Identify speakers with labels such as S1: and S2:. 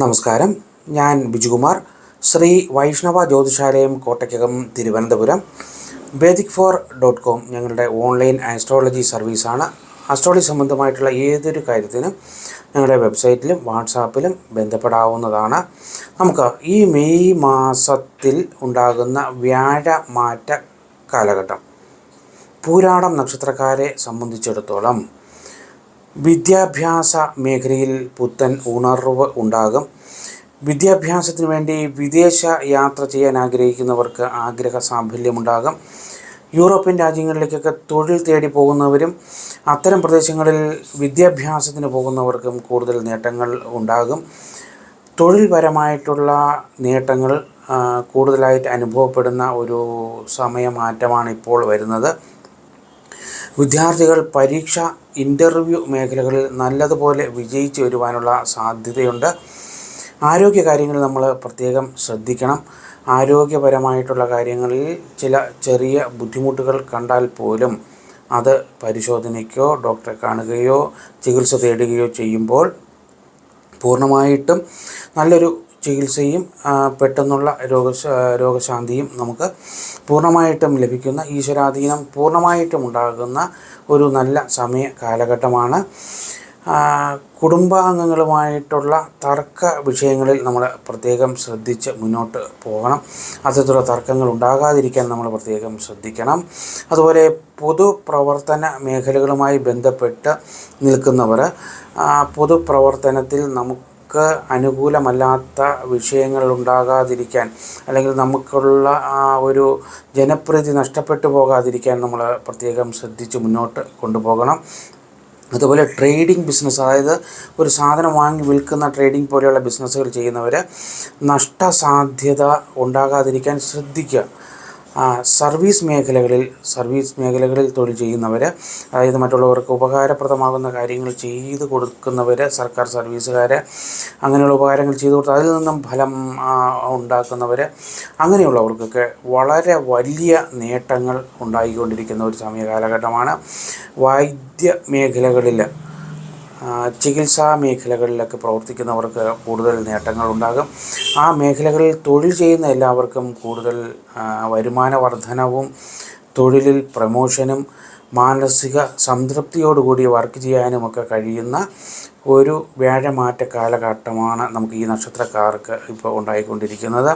S1: നമസ്കാരം, ഞാൻ ബിജുകുമാർ. ശ്രീ വൈഷ്ണവ ജ്യോതിഷാലയം, കോട്ടയ്ക്കകം, തിരുവനന്തപുരം. Vedic4.com ഞങ്ങളുടെ ഓൺലൈൻ ആസ്ട്രോളജി സർവീസാണ്. ആസ്ട്രോളജി സംബന്ധമായിട്ടുള്ള ഏതൊരു കാര്യത്തിനും ഞങ്ങളുടെ വെബ്സൈറ്റിലും വാട്സാപ്പിലും ബന്ധപ്പെടാവുന്നതാണ്. നമുക്ക് ഈ മെയ് മാസത്തിൽ ഉണ്ടാകുന്ന വ്യാഴമാറ്റ കാലഘട്ടം പൂരാടം നക്ഷത്രക്കാരെ സംബന്ധിച്ചിടത്തോളം വിദ്യാഭ്യാസ മേഖലയിൽ പുത്തൻ ഉണർവ് ഉണ്ടാകും. വിദ്യാഭ്യാസത്തിന് വേണ്ടി വിദേശ യാത്ര ചെയ്യാൻ ആഗ്രഹിക്കുന്നവർക്ക് ആഗ്രഹ സാഫല്യമുണ്ടാകും. യൂറോപ്യൻ രാജ്യങ്ങളിലേക്കൊക്കെ തൊഴിൽ തേടി പോകുന്നവരും അത്തരം പ്രദേശങ്ങളിൽ വിദ്യാഭ്യാസത്തിന് പോകുന്നവർക്കും കൂടുതൽ നേട്ടങ്ങൾ ഉണ്ടാകും. തൊഴിൽപരമായിട്ടുള്ള നേട്ടങ്ങൾ കൂടുതലായിട്ട് അനുഭവപ്പെടുന്ന ഒരു സമയമാറ്റമാണ് ഇപ്പോൾ വരുന്നത്. വിദ്യാർത്ഥികൾ പരീക്ഷ, ഇൻ്റർവ്യൂ മേഖലകളിൽ നല്ലതുപോലെ വിജയിച്ചു വരുവാനുള്ള സാധ്യതയുണ്ട്. ആരോഗ്യകാര്യങ്ങൾ നമ്മൾ പ്രത്യേകം ശ്രദ്ധിക്കണം. ആരോഗ്യപരമായിട്ടുള്ള കാര്യങ്ങളിൽ ചില ചെറിയ ബുദ്ധിമുട്ടുകൾ കണ്ടാൽ പോലും അത് പരിശോധനയ്ക്കോ ഡോക്ടറെ കാണുകയോ ചികിത്സ തേടുകയോ ചെയ്യുമ്പോൾ പൂർണ്ണമായിട്ടും നല്ലൊരു ചികിത്സയും പെട്ടെന്നുള്ള രോഗശാന്തിയും നമുക്ക് പൂർണ്ണമായിട്ടും ലഭിക്കുന്ന, ഈശ്വരാധീനം പൂർണ്ണമായിട്ടും ഉണ്ടാകുന്ന ഒരു നല്ല സമയ കാലഘട്ടമാണ്. കുടുംബാംഗങ്ങളുമായിട്ടുള്ള തർക്ക വിഷയങ്ങളിൽ നമ്മൾ പ്രത്യേകം ശ്രദ്ധിച്ച് മുന്നോട്ട് പോകണം. അത്തരത്തിലുള്ള തർക്കങ്ങൾ ഉണ്ടാകാതിരിക്കാൻ നമ്മൾ പ്രത്യേകം ശ്രദ്ധിക്കണം. അതുപോലെ പൊതുപ്രവർത്തന മേഖലകളുമായി ബന്ധപ്പെട്ട് നിൽക്കുന്നവർ പൊതുപ്രവർത്തനത്തിൽ നമുക്ക് അനുകൂലമല്ലാത്ത വിഷയങ്ങൾ ഉണ്ടാകാതിരിക്കാൻ, അല്ലെങ്കിൽ നമുക്കുള്ള ഒരു ജനപ്രീതി നഷ്ടപ്പെട്ടു പോകാതിരിക്കാൻ നമ്മൾ പ്രത്യേകം ശ്രദ്ധിച്ച് മുന്നോട്ട് കൊണ്ടുപോകണം. അതുപോലെ ട്രേഡിംഗ് ബിസിനസ്, അതായത് ഒരു സാധനം വാങ്ങി വിൽക്കുന്ന ട്രേഡിംഗ് പോലെയുള്ള ബിസിനസ്സുകൾ ചെയ്യുന്നവർ നഷ്ടസാധ്യത ഉണ്ടാകാതിരിക്കാൻ ശ്രദ്ധിക്കുക. സർവീസ് മേഖലകളിൽ തൊഴിൽ ചെയ്യുന്നവർ, അതായത് മറ്റുള്ളവർക്ക് ഉപകാരപ്രദമാകുന്ന കാര്യങ്ങൾ ചെയ്തു കൊടുക്കുന്നവർ, സർക്കാർ സർവീസുകാർ, അങ്ങനെയുള്ള ഉപകാരങ്ങൾ ചെയ്തു കൊടുത്ത് അതിൽ നിന്നും ഫലം ഉണ്ടാക്കുന്നവർ, അങ്ങനെയുള്ളവർക്കൊക്കെ വളരെ വലിയ നേട്ടങ്ങൾ ഉണ്ടായിക്കൊണ്ടിരിക്കുന്ന ഒരു സമയ കാലഘട്ടമാണ്. വൈദ്യ മേഖലകളിൽ, ചികിത്സാ മേഖലകളിലൊക്കെ പ്രവർത്തിക്കുന്നവർക്ക് കൂടുതൽ നേട്ടങ്ങൾ ഉണ്ടാകും. ആ മേഖലകളിൽ തൊഴിൽ ചെയ്യുന്ന എല്ലാവർക്കും കൂടുതൽ വരുമാന വർധനവും തൊഴിലിൽ പ്രമോഷനും മാനസിക സംതൃപ്തിയോടുകൂടി വർക്ക് ചെയ്യാനുമൊക്കെ കഴിയുന്ന ഒരു വ്യാഴമാറ്റ കാലഘട്ടമാണ് നമുക്ക് ഈ നക്ഷത്രക്കാർക്ക് ഇപ്പോൾ ഉണ്ടായിക്കൊണ്ടിരിക്കുന്നത്.